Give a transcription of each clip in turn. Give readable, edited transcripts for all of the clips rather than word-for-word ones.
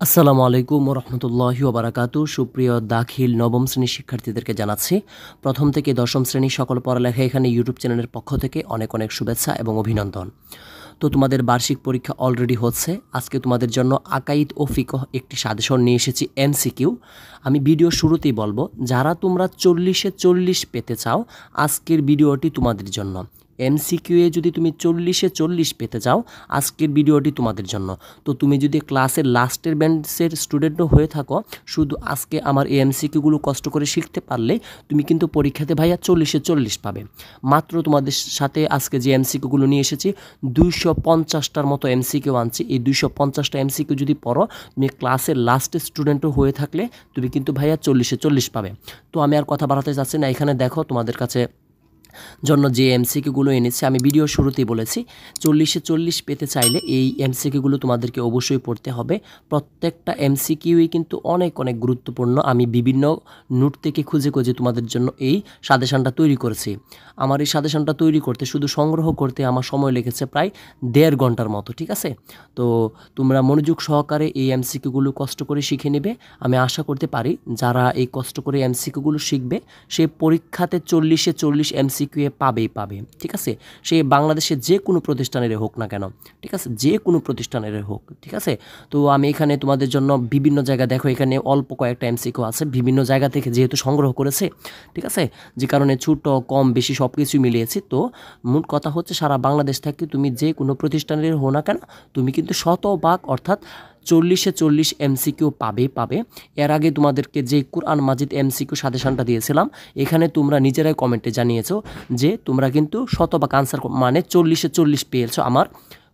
আসসালামু আলাইকুম রহমতুল্লাহি ওবারাকাতু। সুপ্রিয় দাখিল নবম শ্রেণীর শিক্ষার্থীদেরকে জানাচ্ছি প্রথম থেকে দশম শ্রেণীর সকল পড়ালেখা এখানে ইউটিউব চ্যানেলের পক্ষ থেকে অনেক অনেক শুভেচ্ছা এবং অভিনন্দন। তো তোমাদের বার্ষিক পরীক্ষা অলরেডি হচ্ছে। আজকে তোমাদের জন্য আকাইদ ও ফিকহ একটি সাজেশন নিয়ে এসেছি এমসিকিউ। আমি ভিডিও শুরুতেই বলবো, যারা তোমরা 40-এ 40 পেতে চাও আজকের ভিডিওটি তোমাদের জন্য। এমসিকিউ এ যদি তুমি 40-এ 40 পেতে চাও আজকের ভিডিওটি তোমাদের জন্য। তো তুমি যদি ক্লাসের লাস্টের বেঞ্চের স্টুডেন্টও হয়ে থাকো, শুধু আজকে আমার এই এমসিকিউগুলো কষ্ট করে শিখতে পারলে তুমি কিন্তু পরীক্ষাতে ভাইয়া 40-এ 40 পাবে। মাত্র তোমাদের সাথে আজকে যে এমসিকিউগুলো নিয়ে এসেছি 250টার মতো এমসিকিউ আনছি। এই 250টা এমসিকিউ যদি পড়ো, তুমি ক্লাসের লাস্টের স্টুডেন্টও হয়ে থাকলে তুমি কিন্তু ভাইয়া 40-এ 40 পাবে। তো আমি আর কথা বাড়াতে চাচ্ছি না, এখানে দেখো তোমাদের কাছে জন্য যে এমসিকিউগুলো এনেছি আমি ভিডিও শুরুতেই বলেছি 40-এ 40 পেতে চাইলে এই এমসিকিউগুলো তোমাদেরকে অবশ্যই পড়তে হবে। প্রত্যেকটা এমসিকিউই কিন্তু অনেক অনেক গুরুত্বপূর্ণ। আমি বিভিন্ন নোট থেকে খুঁজে খুঁজে তোমাদের জন্য এই সাজেশনটা তৈরি করেছি। আমার এই সাজেশনটা তৈরি করতে, শুধু সংগ্রহ করতে আমার সময় লেগেছে প্রায় 1.5 ঘন্টার মতো, ঠিক আছে? তো তোমরা মনোযোগ সহকারে এই এমসিকিউগুলো কষ্ট করে শিখে নেবে। আমি আশা করতে পারি যারা এই কষ্ট করে এমসিকিউগুলো শিখবে সে পরীক্ষাতে 40-এ 40 এমসিকিউ পাবেই পাবে, ঠিক আছে? সে বাংলাদেশের যে কোনো প্রতিষ্ঠানের হোক না কেন, ঠিক আছে? যে কোনো প্রতিষ্ঠানের হোক, ঠিক আছে? তো আমি এখানে তোমাদের জন্য বিভিন্ন জায়গা, দেখো এখানে অল্প কয়েকটা এমসিকিউ আছে, বিভিন্ন জায়গা থেকে যেহেতু সংগ্রহ করেছে, ঠিক আছে? যে কারণে ছোট কম বেশি সব কিছুই মিলিয়েছি। তো মোট কথা হচ্ছে সারা বাংলাদেশ থেকে তুমি যে কোনো প্রতিষ্ঠানের হো না কেন, তুমি কিন্তু শতভাগ অর্থাৎ 40-এ 40 এমসিকিউ পাবে। এর আগে তোমাদেরকে যে কুরআন মাজিদ এমসিকিউ সাজেশনটা দিয়েছিলাম, এখানে তোমরা নিজেরাই কমেন্টে জানিয়েছো যে তোমরা কিন্তু শতভাগ আনসার মানে 40-এ 40 পেয়েছো আমার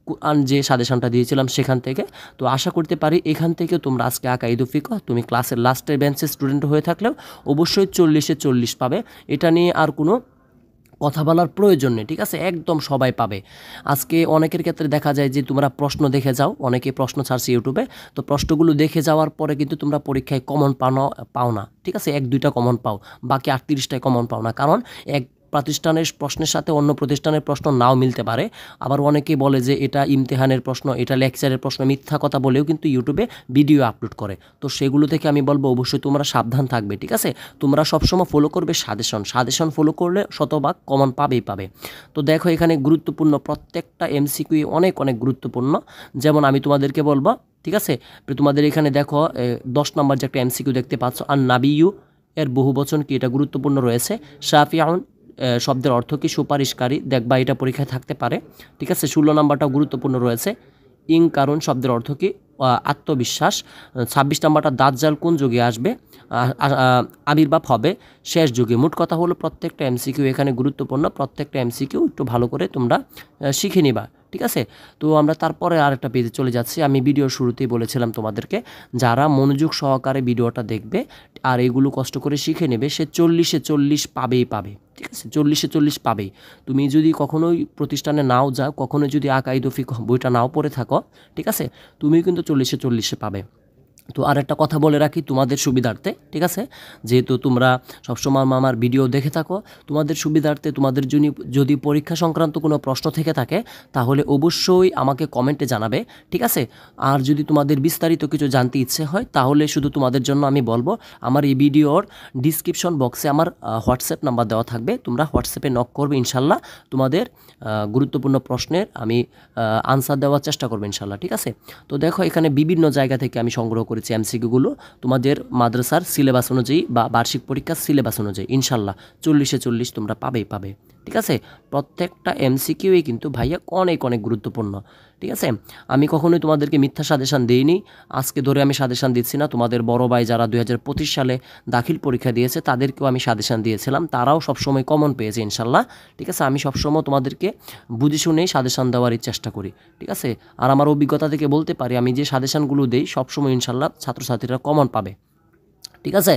কুরআন যে সাজেশনটা দিয়েছিলাম সেখান থেকে। তো আশা করতে পারি এখান থেকে তোমরা আজকে আকাইদ ও ফিকহ তুমি ক্লাসের লাস্টের বেঞ্চের স্টুডেন্ট হয়ে থাকলেও অবশ্যই 40-এ 40 পাবে। এটা নিয়ে আর কোনো কথা বলার প্রয়োজন নেই, ঠিক আছে? একদম সবাই পাবে। আজকে অনেকের ক্ষেত্রে দেখা যায় যে তোমরা প্রশ্ন দেখে যাও, অনেকে প্রশ্ন ছাড়ছে ইউটিউবে, তো প্রশ্নগুলো দেখে যাওয়ার পরে কিন্তু তোমরা পরীক্ষায় কমন পাও না, ঠিক আছে? 1-2টা কমন পাও, বাকি 38টায় কমন পাও না। কারণ এক প্রতিষ্ঠানের প্রশ্নের সাথে অন্য প্রতিষ্ঠানের প্রশ্ন নাও মিলতে পারে। আবার অনেকে বলে যে এটা ইমতিহানের প্রশ্ন, এটা লেকচারের প্রশ্ন, মিথ্যা কথা বলেও কিন্তু ইউটিউবে ভিডিও আপলোড করে। তো সেগুলো থেকে আমি বলবো অবশ্যই তোমরা সাবধান থাকবে, ঠিক আছে? তোমরা সবসময় ফলো করবে সাজেশন ফলো করলে শতভাগ কমন পাবে। তো দেখো এখানে গুরুত্বপূর্ণ প্রত্যেকটা এমসিকিউ অনেক অনেক গুরুত্বপূর্ণ। যেমন আমি তোমাদেরকে বলবো, ঠিক আছে? তোমাদের এখানে দেখো 10 নম্বর যে একটা এমসিকিউ দেখতে পাচ্ছ, আর নাবিয়ু এর বহুবচন কি, এটা গুরুত্বপূর্ণ রয়েছে। শাফিউন শব্দের অর্থ কি, সুপারিশকারী, দেখবা এটা পরীক্ষায় থাকতে পারে, ঠিক আছে? 16 নম্বরটাও গুরুত্বপূর্ণ রয়েছে। কারণ শব্দের অর্থ কি, আত্মবিশ্বাস। 26 নম্বরটা দাজ্জাল কোন যুগে আসবে, আবির্ভাব হবে শেষ যুগে। মোট কথা হলো প্রত্যেকটা এমসিকিউ এখানে গুরুত্বপূর্ণ। প্রত্যেকটা এমসিকিউ একটু ভালো করে তোমরা শিখে নিবা, ঠিক আছে? তো আমরা তারপরে আরেকটা পেজে চলে যাচ্ছি। আমি ভিডিওর শুরুতেই বলেছিলাম তোমাদেরকে, যারা মনোযোগ সহকারে ভিডিওটা দেখবে আর এগুলো কষ্ট করে শিখে নেবে সে 40-এ 40 পাবে, ঠিক আছে? 40-এ 40 পাবেই। তুমি যদি কখনোই প্রতিষ্ঠানে নাও যাও, কখনো যদি আকাইদ ও ফিকহ বইটা নাও পড়ে থাকো, ঠিক আছে, তুমি কিন্তু 40-এ 40 পাবে। তো আর একটা কথা বলে রাখি তোমাদের সুবিধার্থে, ঠিক আছে? যেহেতু তোমরা সবসময় আমার ভিডিও দেখে থাকো, তোমাদের সুবিধার্থে তোমাদের যদি পরীক্ষা সংক্রান্ত কোনো প্রশ্ন থেকে থাকে তাহলে অবশ্যই আমাকে কমেন্টে জানাবে, ঠিক আছে? আর যদি তোমাদের বিস্তারিত কিছু জানতে ইচ্ছে হয় তাহলে শুধু তোমাদের জন্য আমি বলবো, আমার এই ভিডিওর ডিসক্রিপশন বক্সে আমার হোয়াটসঅ্যাপ নাম্বার দেওয়া থাকবে। তোমরা হোয়াটসঅ্যাপে নক করবে, ইনশাল্লাহ তোমাদের গুরুত্বপূর্ণ প্রশ্নের আমি আনসার দেওয়ার চেষ্টা করবো ইনশাল্লাহ, ঠিক আছে? তো দেখো এখানে বিভিন্ন জায়গা থেকে আমি সংগ্রহ করেছি এমসিকিউগুলো তোমাদের মাদ্রাসার সিলেবাস অনুযায়ী বা বার্ষিক পরীক্ষার সিলেবাস অনুযায়ী। ইনশাল্লাহ 40-এ 40 তোমরা পাবে, ঠিক আছে? প্রত্যেকটা এমসিকিউই কিন্তু ভাইয়া অনেক অনেক গুরুত্বপূর্ণ, ঠিক আছে? আমি কখনোই তোমাদেরকে মিথ্যা সাজেশন দিইনি, আজকে ধরে আমি সাজেশন দিচ্ছি না। তোমাদের বড় ভাই যারা 2025 সালে দাখিল পরীক্ষা দিয়েছে তাদেরকেও আমি সাজেশন দিয়েছিলাম, তারাও সবসময় কমন পেয়েছে ইনশাল্লাহ, ঠিক আছে? আমি সবসময় তোমাদেরকে বুঝে শুনেই সাজেশন দেওয়ারই চেষ্টা করি, ঠিক আছে? আর আমার অভিজ্ঞতা থেকে বলতে পারি আমি যে সাজেশনগুলো দেই সবসময় ইনশাল্লাহ ছাত্রছাত্রীরা কমন পাবে, ঠিক আছে?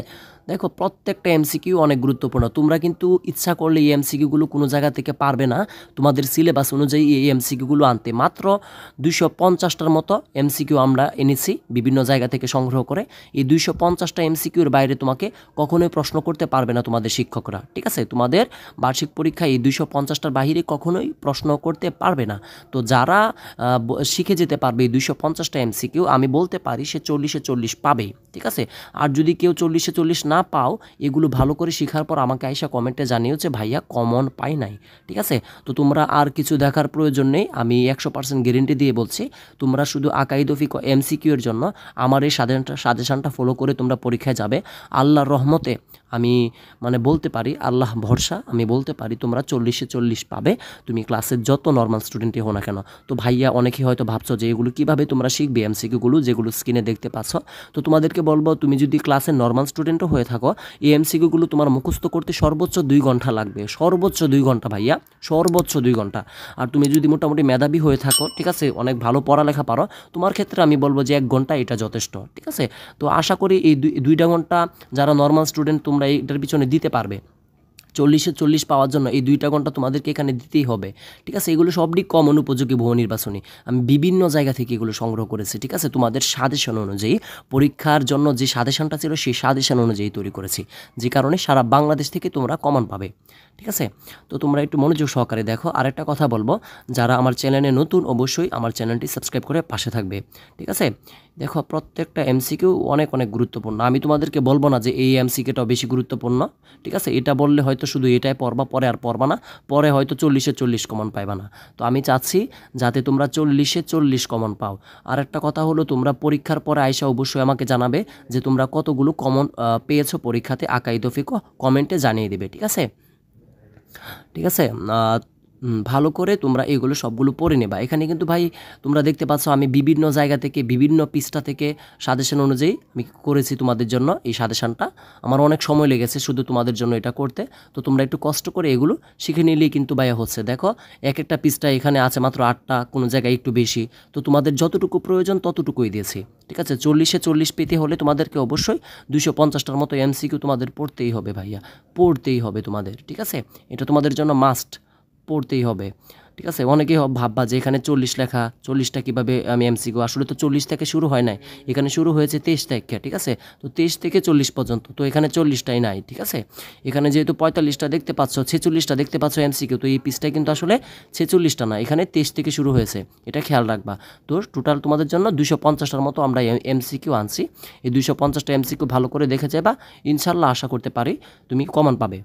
দেখো প্রত্যেকটা এমসিকিউ অনেক গুরুত্বপূর্ণ। তোমরা কিন্তু ইচ্ছা করলে এই এমসিকিউগুলো কোনো জায়গা থেকে পারবে না তোমাদের সিলেবাস অনুযায়ী এই এমসিকিউগুলো আনতে। মাত্র 250টার মতো এমসিকিউ আমরা এনেছি বিভিন্ন জায়গা থেকে সংগ্রহ করে। এই 250টা এমসিকিউর বাইরে তোমাকে কখনোই প্রশ্ন করতে পারবে না তোমাদের শিক্ষকরা, ঠিক আছে? তোমাদের বার্ষিক পরীক্ষায় এই 250টার বাইরে কখনোই প্রশ্ন করতে পারবে না। তো যারা শিখে যেতে পারবে এই 250টা এমসিকিউ, আমি বলতে পারি সে 40-এ 40 পাবেই, ঠিক আছে? আর যদি কেউ 40-এ 40 না পাও, এগুলো ভালো করে শেখার পর আমাকে আইসা কমেন্টে জানিও যে ভাইয়া কমন পাই নাই, ঠিক আছে? তো তোমরা আর কিছু দেখার প্রয়োজন নেই, আমি 100% গ্যারেন্টি দিয়ে বলছি। তোমরা শুধু আকাইদ ফিক এমসিকিউ এর জন্য আমার এই সাজেশনটা ফলো করে তোমরা পরীক্ষায় যাবে। আল্লাহর রহমতে আমি বলতে পারি, আল্লাহ ভরসা, আমি বলতে পারি তোমরা 40-এ 40 পাবে, তুমি ক্লাসের যত নর্মাল স্টুডেন্টই হও না কেন। তো ভাইয়া অনেকেই হয়তো ভাবছো যে এগুলো কীভাবে তোমরা শিখবে এমসিকিউগুলো, যেগুলো স্ক্রিনে দেখতে পাচ্ছ। তো তোমাদেরকে বলবো, তুমি যদি ক্লাসের নর্মাল স্টুডেন্টও হয়ে থাকো, এই এমসিকিউগুলো তোমার মুখস্থ করতে সর্বোচ্চ 2 ঘন্টা লাগবে, সর্বোচ্চ 2 ঘন্টা ভাইয়া, সর্বোচ্চ 2 ঘন্টা। আর তুমি যদি মোটামুটি মেধাবী হয়ে থাকো, ঠিক আছে, অনেক ভালো পড়ালেখা পারো, তোমার ক্ষেত্রে আমি বলবো যে 1 ঘন্টা এটা যথেষ্ট, ঠিক আছে? তো আশা করি এই 2টা ঘন্টা যারা নর্মাল স্টুডেন্ট তোমরা এইটার পিছনে দিতে পারবে। 40-এ 40 পাওয়ার জন্য এই 2টা ঘন্টা তোমাদেরকে এখানে দিতেই হবে, ঠিক আছে? এগুলো সবই কম অনুপযোগী বহু নির্বাচনী, আমি বিভিন্ন জায়গা থেকে এগুলো সংগ্রহ করেছি, ঠিক আছে? তোমাদের সাজেশন অনুযায়ী, পরীক্ষার জন্য যে সাজেশনটা ছিল সেই সাজেশন অনুযায়ী তৈরি করেছি, যে কারণে সারা বাংলাদেশ থেকে তোমরা কমন পাবে, ঠিক আছে? তো তোমরা একটু মনোযোগ সহকারে দেখো। আরেকটা কথা বলবো, যারা আমার চ্যানেলে নতুন অবশ্যই আমার চ্যানেলটি সাবস্ক্রাইব করে পাশে থাকবে, ঠিক আছে? দেখো প্রত্যেকটা এমসিকিউ অনেক অনেক গুরুত্বপূর্ণ। আমি তোমাদেরকে বলবো না যে এই এমসিকিউটাও বেশি গুরুত্বপূর্ণ, ঠিক আছে? এটা বললে হয়তো শুধু এটাই পড়বা, পরে আর পড়বা না, পরে হয়তো 40-এ 40 কমন পাইবা না। তো আমি চাচ্ছি যাতে তোমরা 40-এ 40 কমন পাও। আর একটা কথা হলো, তোমরা পরীক্ষার পরে আইসা অবশ্যই আমাকে জানাবে যে তোমরা কতগুলো কমন পেয়েছো পরীক্ষাতে, আকাইদ ফিক কমেন্টে জানিয়ে দেবে, ঠিক আছে? ঠিক আছে? ভালো করে তোমরা এগুলো সবগুলো পড়ে নেবা। এখানে কিন্তু ভাই তোমরা দেখতে পাচ্ছ আমি বিভিন্ন জায়গা থেকে, বিভিন্ন পৃষ্ঠা থেকে সাজেশন অনুযায়ী আমি করেছি তোমাদের জন্য। এই সাজেশনটা আমার অনেক সময় লেগেছে শুধু তোমাদের জন্য এটা করতে। তো তোমরা একটু কষ্ট করে এগুলো শিখে নিলেই কিন্তু ভাইয়া হচ্ছে। দেখো এক একটা পৃষ্ঠা এখানে আছে মাত্র 8টা, কোনো জায়গায় একটু বেশি। তো তোমাদের যতটুকু প্রয়োজন ততটুকুই দিয়েছি, ঠিক আছে? 40-এ 40 পেতে হলে তোমাদেরকে অবশ্যই 250টার মতো এমসিকিউ তোমাদের পড়তেই হবে ভাইয়া, পড়তেই হবে তোমাদের, ঠিক আছে? এটা তোমাদের জন্য মাস্ট, পড়তেই হবে, ঠিক আছে? অনেকেই ভাববা যে এখানে 40 লেখা, 40টা কীভাবে আমি এমসিকিউ, আসলে তো 40 থেকে শুরু হয় নাই, এখানে শুরু হয়েছে 23 থেকে, ঠিক আছে? তো 23 থেকে 40 পর্যন্ত, তো এখানে 40টাই নাই, ঠিক আছে? এখানে যেহেতু 45টা দেখতে পাচ্ছ, 46টা দেখতে পাচ্ছ এমসিকিউ, তো এই পিসটাই কিন্তু আসলে 46টা না, এখানে 23 থেকে শুরু হয়েছে, এটা খেয়াল রাখবা। তো টোটাল তোমাদের জন্য 250টার মতো আমরা এমসিকিউ আনছি। এই 250টা এমসিকিউ ভালো করে দেখে যাবা, ইনশাল্লাহ আশা করতে পারি তুমি কমন পাবে।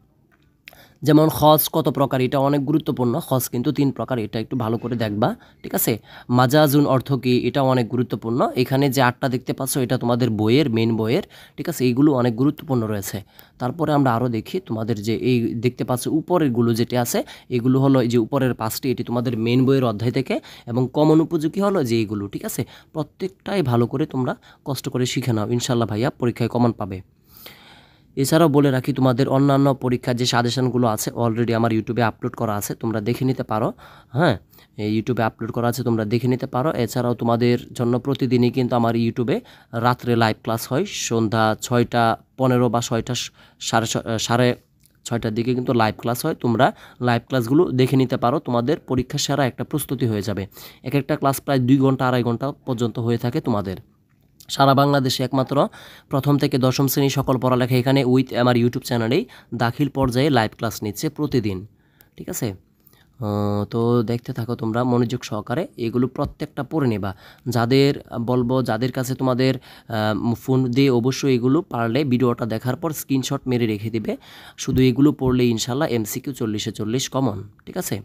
যেমন খজ কত প্রকার, এটা অনেক গুরুত্বপূর্ণ। খজ কিন্তু 3 প্রকার, এটা একটু ভালো করে দেখবা, ঠিক আছে? মাজাজুন অর্থ কি, এটা অনেক গুরুত্বপূর্ণ। এখানে যে 8টা দেখতে পাচ্ছ এটা তোমাদের বইয়ের, মেন বইয়ের, ঠিক আছে? এইগুলো অনেক গুরুত্বপূর্ণ রয়েছে। তারপরে আমরা আরও দেখি, তোমাদের যে এই দেখতে পাচ্ছ উপরেরগুলো যেটি আছে, এগুলো হলো এই যে উপরের 5টি, এটি তোমাদের মেন বইয়ের অধ্যায় থেকে, এবং কমন উপযোগী হলো যে এইগুলো, ঠিক আছে? প্রত্যেকটাই ভালো করে তোমরা কষ্ট করে শিখে নাও, ইনশাল্লাহ ভাইয়া পরীক্ষায় কমন পাবে। এছাড়াও বলে রাখি, তোমাদের অন্যান্য পরীক্ষার যে সাজেশনগুলো আছে অলরেডি আমার ইউটিউবে আপলোড করা আছে, তোমরা দেখে নিতে পারো। হ্যাঁ, এই ইউটিউবে আপলোড করা আছে, তোমরা দেখে নিতে পারো। এছাড়াও তোমাদের জন্য প্রতিদিনই কিন্তু আমার ইউটিউবে রাত্রে লাইভ ক্লাস হয়, সন্ধ্যা 6:15 বা 6:30 দিকে কিন্তু লাইভ ক্লাস হয়। তোমরা লাইভ ক্লাসগুলো দেখে নিতে পারো, তোমাদের পরীক্ষা সেরা একটা প্রস্তুতি হয়ে যাবে। এক একটা ক্লাস প্রায় 2 ঘন্টা 2.5 ঘন্টা পর্যন্ত হয়ে থাকে তোমাদের। সারা বাংলাদেশে একমাত্র প্রথম থেকে দশম শ্রেণী সকল পড়ালেখা এখানে উইথ আমার ইউটিউব চ্যানেলেই দাখিল পর্যায়ে লাইভ ক্লাস নিচ্ছে প্রতিদিন, ঠিক আছে? তো দেখতে থাকো তোমরা মনোযোগ সহকারে, এগুলো প্রত্যেকটা পড়ে নেবা। যাদের বলবো, যাদের কাছে তোমাদের ফোন দিয়ে অবশ্যই এগুলো পারলে ভিডিওটা দেখার পর স্ক্রিনশট মেরে রেখে দিবে। শুধু এগুলো পড়লে ইনশাল্লাহ এমসিকিউ 40-এ 40 কমন, ঠিক আছে?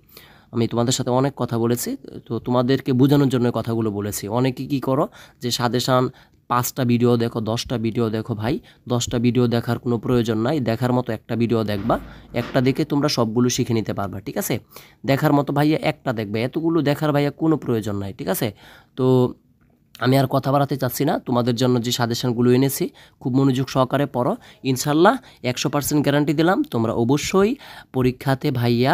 আমি তোমাদের সাথে অনেক কথা বলেছি, তো তোমাদেরকে বোঝানোর জন্য কথাগুলো বলেছি। অনেকে কি করো যে সাজেশান 5টা ভিডিও দেখো, 10টা ভিডিও দেখো। ভাই 10টা ভিডিও দেখার কোনো প্রয়োজন নাই, দেখার মতো একটা ভিডিও দেখবা, একটা দেখে তোমরা সবগুলো শিখে নিতে পারবা, ঠিক আছে? দেখার মতো ভাইয়া একটা দেখবে, এতগুলো দেখার ভাইয়া কোনো প্রয়োজন নাই, ঠিক আছে? তো আমি আর কথা বাড়াতে চাচ্ছি না, তোমাদের জন্য যে সাজেশনগুলো এনেছি খুব মনোযোগ সহকারে পড়ো, ইনশাল্লাহ 100% গ্যারান্টি দিলাম তোমরা অবশ্যই পরীক্ষাতে ভাইয়া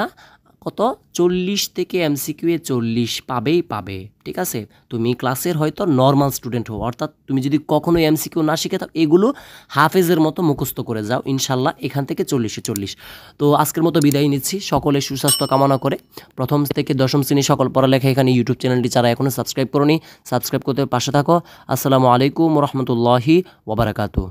কত 40 থেকে এমসিকিউ এ 40 পাবেই পাবে, ঠিক আছে। তুমি ক্লাসের হয়তো নর্মাল স্টুডেন্ট হও, অর্থাৎ তুমি যদি কখনো এমসিকিউ না শিখে থাকো এগুলো হাফেজের মতো মুখস্থ করে যাও, ইনশাল্লাহ এখান থেকে 40-এ 40। তো আজকের মতো বিদায় নিচ্ছি, সকলে সুস্বাস্থ্য কামনা করে। প্রথম থেকে দশম শ্রেণী সকল পড়ালেখা এখানে ইউটিউব চ্যানেলটি যারা এখনও সাবস্ক্রাইব করোনি সাবস্ক্রাইব করতে পাশে থাকো। আসসালামু আলাইকুম রহমতুল্লাহি ওয়া বারাকাতুহু।